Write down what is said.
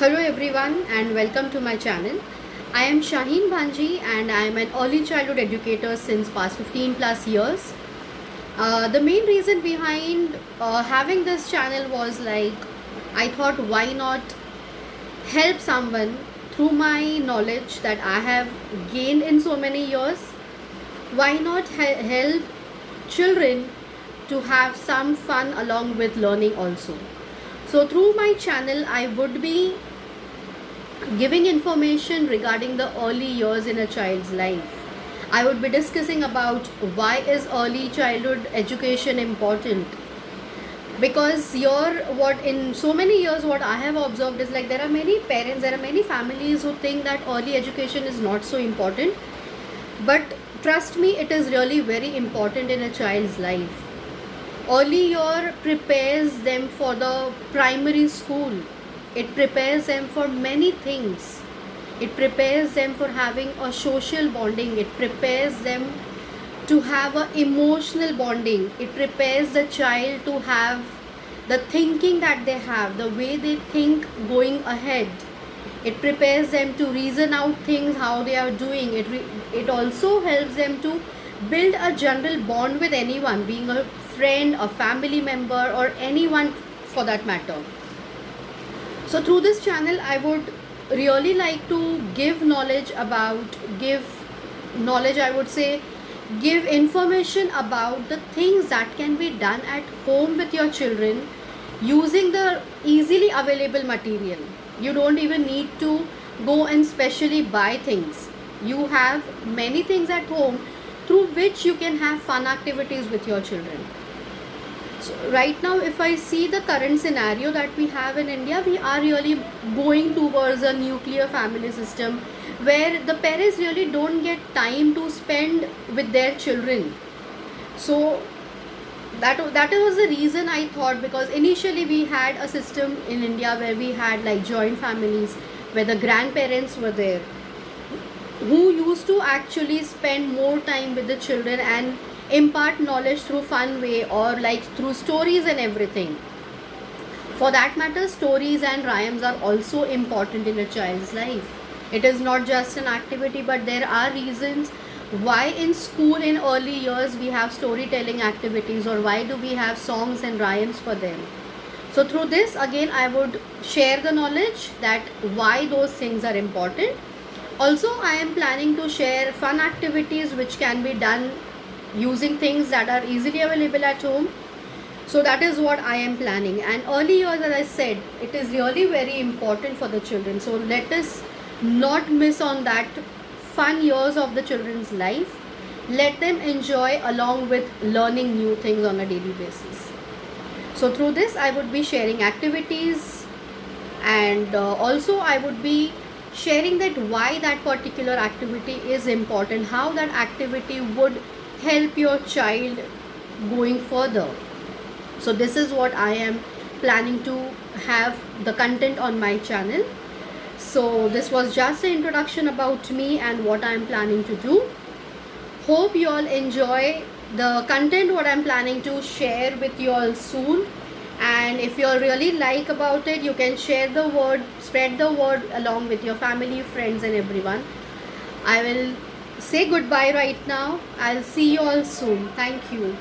Hello everyone and welcome to my channel. I am Shaheen Bhanji and I am an early childhood educator since past 15 plus years. The main reason behind having this channel was I thought why not help someone through my knowledge that I have gained in so many years. Why not help children to have some fun along with learning also. So through my channel I would be giving information regarding the early years in a child's life. I would be discussing about why is early childhood education important, because what in so many years what I have observed is there are many parents, there are many families who think that early education is not so important, but trust me, it is really very important in a child's life. Early year prepares them for the primary school. It prepares them for many things. It prepares them for having a social bonding. It prepares them to have an emotional bonding. It prepares the child to have the thinking that they have, the way they think going ahead. It prepares them to reason out things, how they are doing. It also helps them to build a general bond with anyone, being a friend, a family member, or anyone for that matter. So through this channel I would really like to give knowledge, I would say give information about the things that can be done at home with your children using the easily available material. You don't even need to go and specially buy things. You have many things at home through which you can have fun activities with your children. So right now, if I see the current scenario that we have in India, we are really going towards a nuclear family system where the parents really don't get time to spend with their children. So that was the reason I thought, because initially we had a system in India where we had joint families where the grandparents were there, who used to actually spend more time with the children and impart knowledge through fun way, or through stories and everything. For that matter, stories and rhymes are also important in a child's life. It is not just an activity, but there are reasons why in school in early years we have storytelling activities, or why do we have songs and rhymes for them. So through this again I would share the knowledge that why those things are important. Also I am planning to share fun activities which can be done using things that are easily available at home. So that is what I am planning. And early years, as I said, it is really very important for the children. So let us not miss on that fun years of the children's life. Let them enjoy along with learning new things on a daily basis. So through this I would be sharing activities, and also I would be sharing that why that particular activity is important, how that activity would help your child going further. So this is what I am planning to have the content on my channel. So this was just an introduction about me and what I am planning to do. Hope you all enjoy the content what I am planning to share with you all soon. And if you all really like about it, you can share the word, spread the word along with your family, friends and everyone. I will say goodbye right now. I'll see you all soon. Thank you.